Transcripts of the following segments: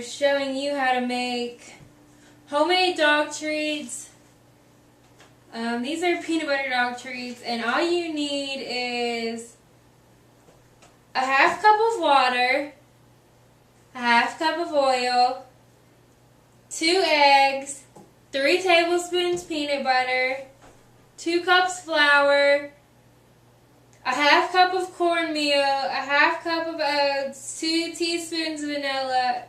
are showing you how to make homemade dog treats. These are peanut butter dog treats, and all you need is a half cup of water, a half cup of oil, 2 eggs, 3 tablespoons peanut butter, 2 cups flour, a half cup of cornmeal, a half cup of oats, 2 teaspoons vanilla,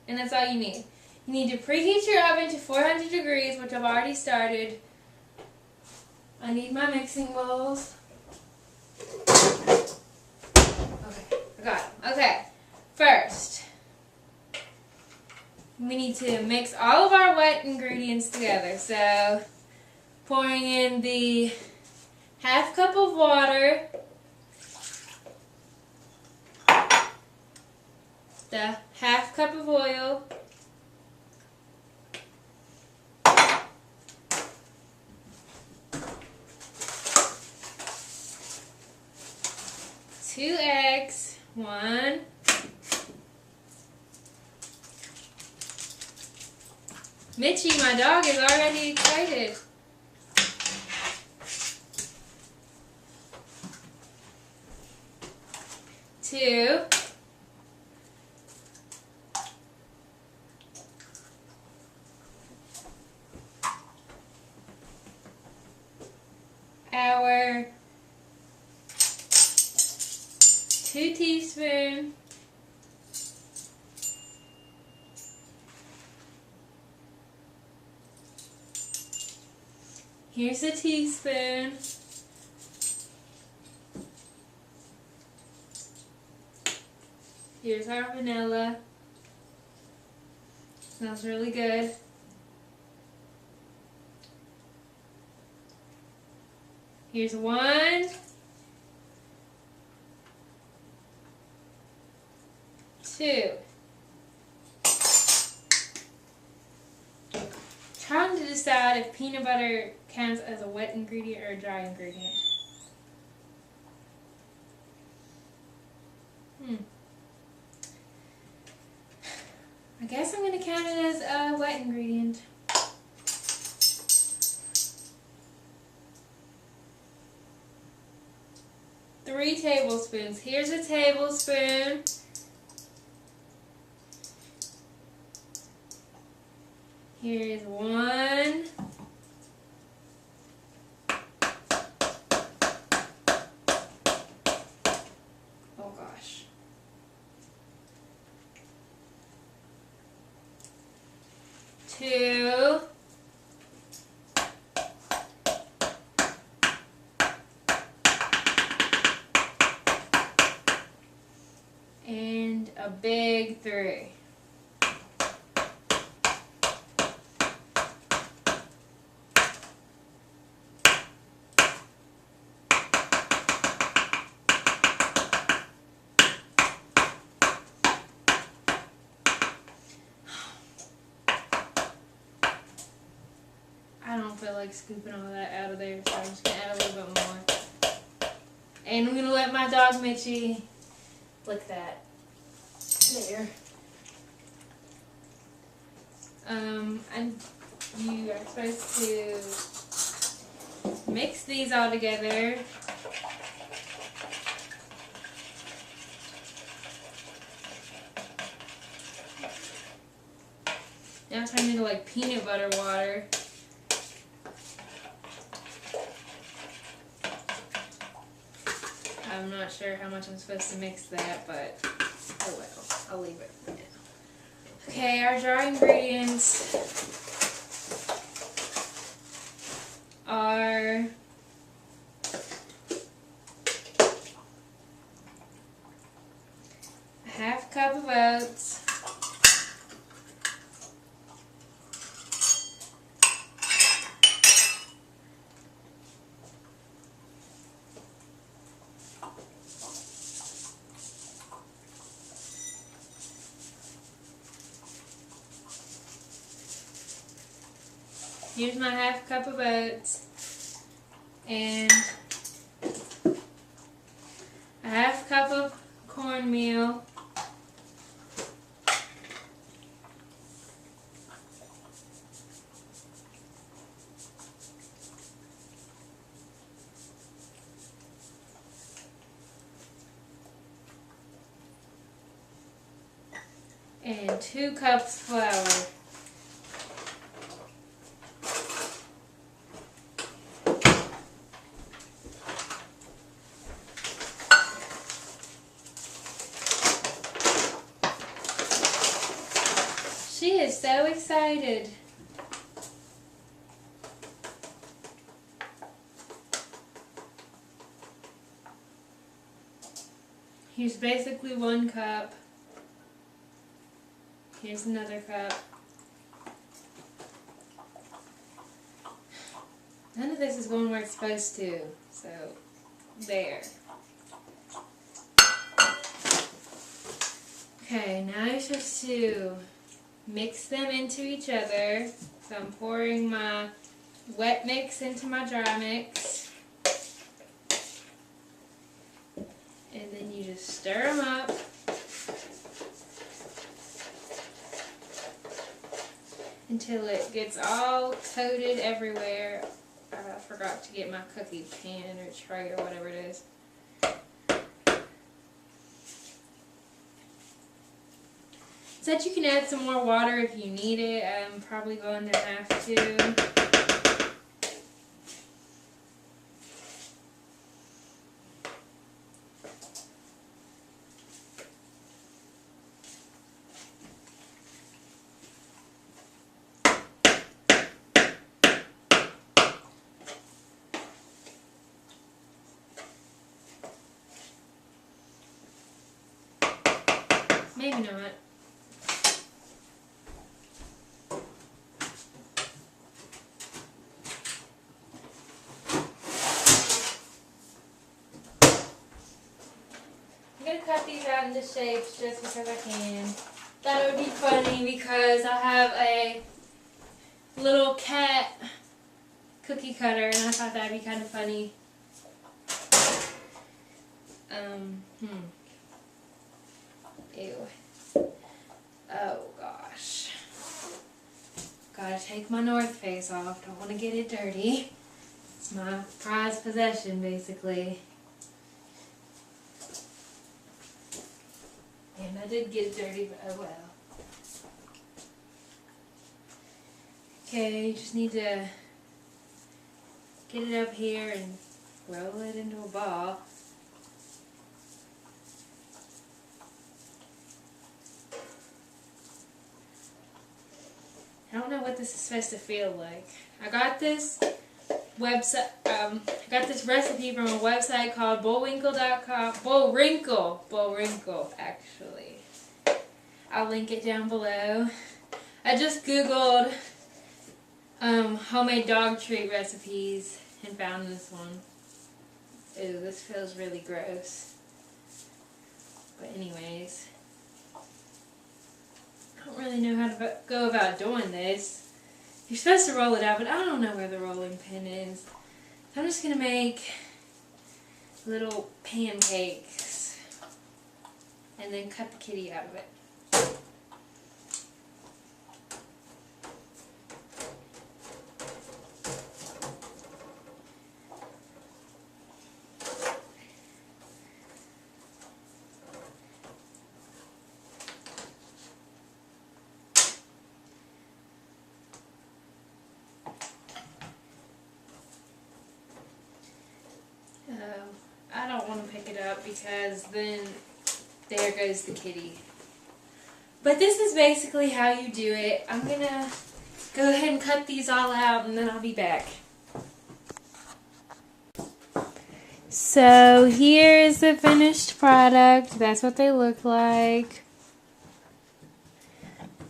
and that's all you need. You need to preheat your oven to 400 degrees, which I've already started. I need my mixing bowls. Okay, I got them. Okay, first, we need to mix all of our wet ingredients together. So, pouring in the half cup of water, the half cup of oil, two eggs, 1, Mitchie, my dog, is already excited. 2, our 2 teaspoons here's a teaspoon, here's our vanilla, smells really good. Here's 1, 2. Trying to decide if peanut butter counts as a wet ingredient or a dry ingredient. I guess I'm going to count it as a wet ingredient. Three tablespoons. Here's a tablespoon. Here's 1. Oh gosh. 2. And a big 3. I don't feel like scooping all that out of there, so I'm just going to add a little bit more. And I'm going to let my dog Mitchie lick that. There. And you are supposed to mix these all together. Now I'm turning into like peanut butter water. I'm not sure how much I'm supposed to mix that, but oh well. I'll leave it for now. Okay, our dry ingredients are a half cup of oats, here's my half cup of oats, and a half cup of cornmeal, and 2 cups flour. She is so excited. Here's basically 1 cup. Here's another cup. None of this is going where it's supposed to, so there. Okay, now it's just to mix them into each other. So I'm pouring my wet mix into my dry mix. And then you just stir them up. Until it gets all coated everywhere. I forgot to get my cookie pan or tray or whatever it is. Said you can add some more water if you need it. I'm probably going to have to. Maybe not. I'm going to cut these out into shapes just because I can. Thought it would be funny because I have a little cat cookie cutter and I thought that would be kind of funny. Ew. Oh gosh. Gotta take my North Face off. Don't want to get it dirty. It's my prized possession basically. And I did get it dirty, but oh well. Okay, just need to get it up here and roll it into a ball. I don't know what this is supposed to feel like. I got this website. I got this recipe from a website called Bullwinkle.com. Bullwrinkle, actually. I'll link it down below. I just googled homemade dog treat recipes and found this one. Ew, this feels really gross. But anyways. I don't really know how to go about doing this. You're supposed to roll it out, but I don't know where the rolling pin is. So I'm just going to make little pancakes and then cut the kitty out of it. I don't want to pick it up because then there goes the kitty. But this is basically how you do it. I'm going to go ahead and cut these all out and then I'll be back. So here's the finished product. That's what they look like.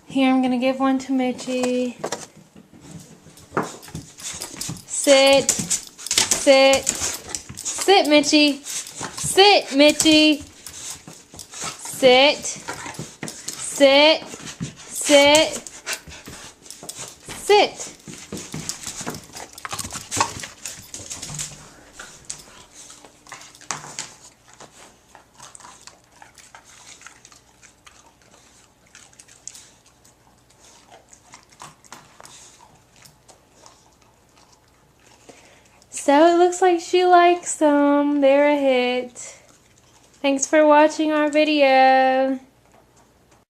Here I'm going to give one to Mitchie. Sit. Sit. Sit, Mitchie. Sit, Mitchie. Sit. Sit. Sit. Sit. So it looks like she likes them. They're a hit. Thanks for watching our video.